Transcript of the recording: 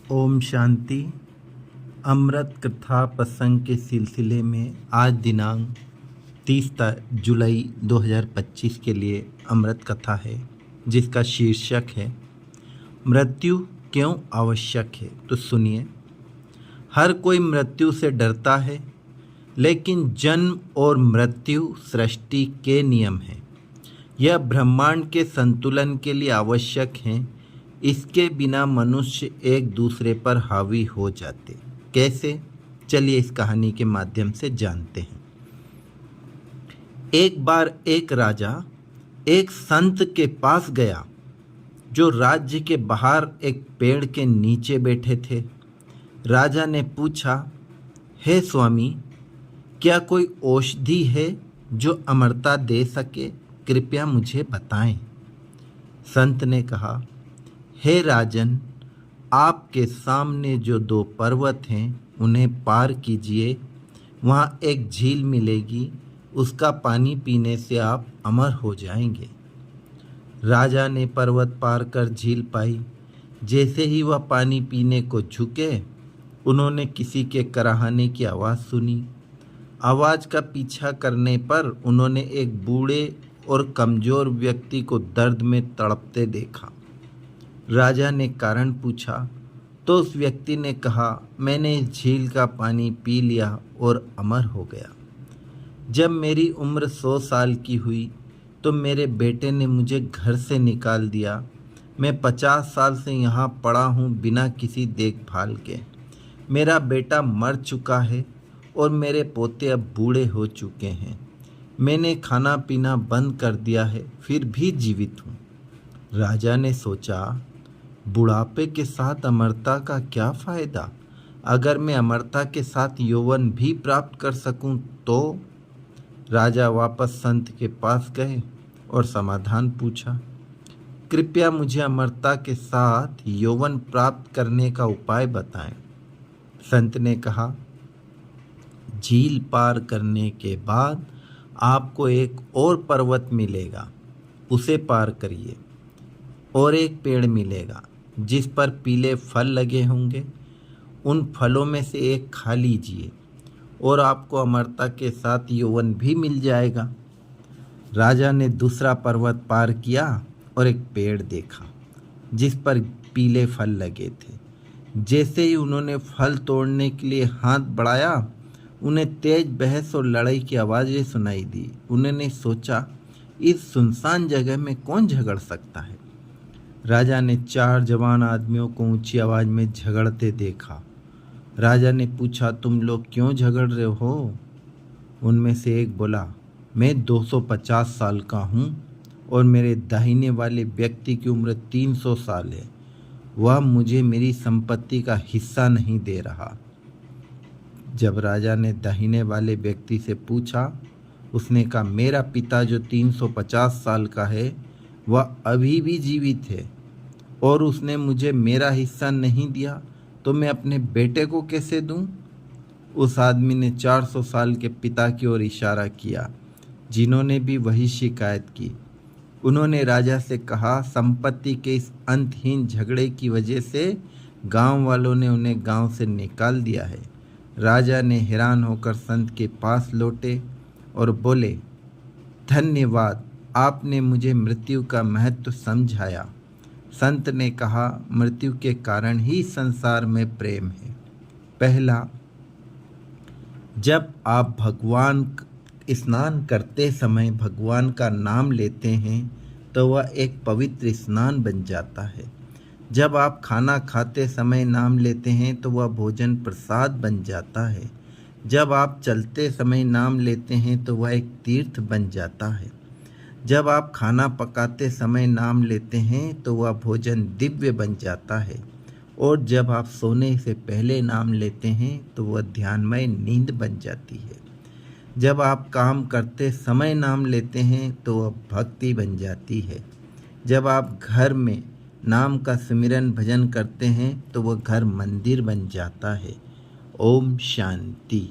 ओम शांति। अमृत कथा प्रसंग के सिलसिले में आज दिनांक 30 जुलाई 2025 के लिए अमृत कथा है, जिसका शीर्षक है मृत्यु क्यों आवश्यक है। तो सुनिए। हर कोई मृत्यु से डरता है, लेकिन जन्म और मृत्यु सृष्टि के नियम हैं। यह ब्रह्मांड के संतुलन के लिए आवश्यक हैं। इसके बिना मनुष्य एक दूसरे पर हावी हो जाते। कैसे? चलिए इस कहानी के माध्यम से जानते हैं। एक बार एक राजा एक संत के पास गया, जो राज्य के बाहर एक पेड़ के नीचे बैठे थे। राजा ने पूछा, हे स्वामी, क्या कोई औषधि है जो अमरता दे सके? कृपया मुझे बताएं। संत ने कहा, हे राजन, आपके सामने जो 2 पर्वत हैं उन्हें पार कीजिए। वहाँ एक झील मिलेगी, उसका पानी पीने से आप अमर हो जाएंगे। राजा ने पर्वत पार कर झील पाई। जैसे ही वह पानी पीने को झुके, उन्होंने किसी के कराहने की आवाज़ सुनी। आवाज़ का पीछा करने पर उन्होंने एक बूढ़े और कमज़ोर व्यक्ति को दर्द में तड़पते देखा। राजा ने कारण पूछा तो उस व्यक्ति ने कहा, मैंने इस झील का पानी पी लिया और अमर हो गया। जब मेरी उम्र 100 साल की हुई तो मेरे बेटे ने मुझे घर से निकाल दिया। मैं 50 साल से यहाँ पड़ा हूँ बिना किसी देखभाल के। मेरा बेटा मर चुका है और मेरे पोते अब बूढ़े हो चुके हैं। मैंने खाना पीना बंद कर दिया है, फिर भी जीवित हूँ। राजा ने सोचा, बुढ़ापे के साथ अमरता का क्या फ़ायदा? अगर मैं अमरता के साथ यौवन भी प्राप्त कर सकूं तो? राजा वापस संत के पास गए और समाधान पूछा। कृपया मुझे अमरता के साथ यौवन प्राप्त करने का उपाय बताएं। संत ने कहा, झील पार करने के बाद आपको एक और पर्वत मिलेगा, उसे पार करिए। और एक पेड़ मिलेगा जिस पर पीले फल लगे होंगे। उन फलों में से एक खा लीजिए और आपको अमरता के साथ यौवन भी मिल जाएगा। राजा ने दूसरा पर्वत पार किया और एक पेड़ देखा जिस पर पीले फल लगे थे। जैसे ही उन्होंने फल तोड़ने के लिए हाथ बढ़ाया, उन्हें तेज बहस और लड़ाई की आवाज़ें सुनाई दी। उन्होंने सोचा, इस सुनसान जगह में कौन झगड़ सकता है? राजा ने 4 जवान आदमियों को ऊंची आवाज़ में झगड़ते देखा। राजा ने पूछा, तुम लोग क्यों झगड़ रहे हो? उनमें से एक बोला, मैं 250 साल का हूँ और मेरे दाहिने वाले व्यक्ति की उम्र 300 साल है। वह मुझे मेरी संपत्ति का हिस्सा नहीं दे रहा। जब राजा ने दाहिने वाले व्यक्ति से पूछा, उसने कहा, मेरा पिता जो 350 साल का है वह अभी भी जीवित है और उसने मुझे मेरा हिस्सा नहीं दिया, तो मैं अपने बेटे को कैसे दूं? उस आदमी ने 400 साल के पिता की ओर इशारा किया, जिन्होंने भी वही शिकायत की। उन्होंने राजा से कहा, संपत्ति के इस अंतहीन झगड़े की वजह से गांव वालों ने उन्हें गांव से निकाल दिया है। राजा ने हैरान होकर संत के पास लौटे और बोले, धन्यवाद, आपने मुझे मृत्यु का महत्व समझाया। संत ने कहा, मृत्यु के कारण ही संसार में प्रेम है। पहला, जब आप भगवान स्नान करते समय भगवान का नाम लेते हैं तो वह एक पवित्र स्नान बन जाता है। जब आप खाना खाते समय नाम लेते हैं तो वह भोजन प्रसाद बन जाता है। जब आप चलते समय नाम लेते हैं तो वह एक तीर्थ बन जाता है। जब आप खाना पकाते समय नाम लेते हैं तो वह भोजन दिव्य बन जाता है। और जब आप सोने से पहले नाम लेते हैं तो वह ध्यानमय नींद बन जाती है। जब आप काम करते समय नाम लेते हैं तो वह भक्ति बन जाती है। जब आप घर में नाम का सिमरन भजन करते हैं तो वह घर मंदिर बन जाता है। ओम शांति।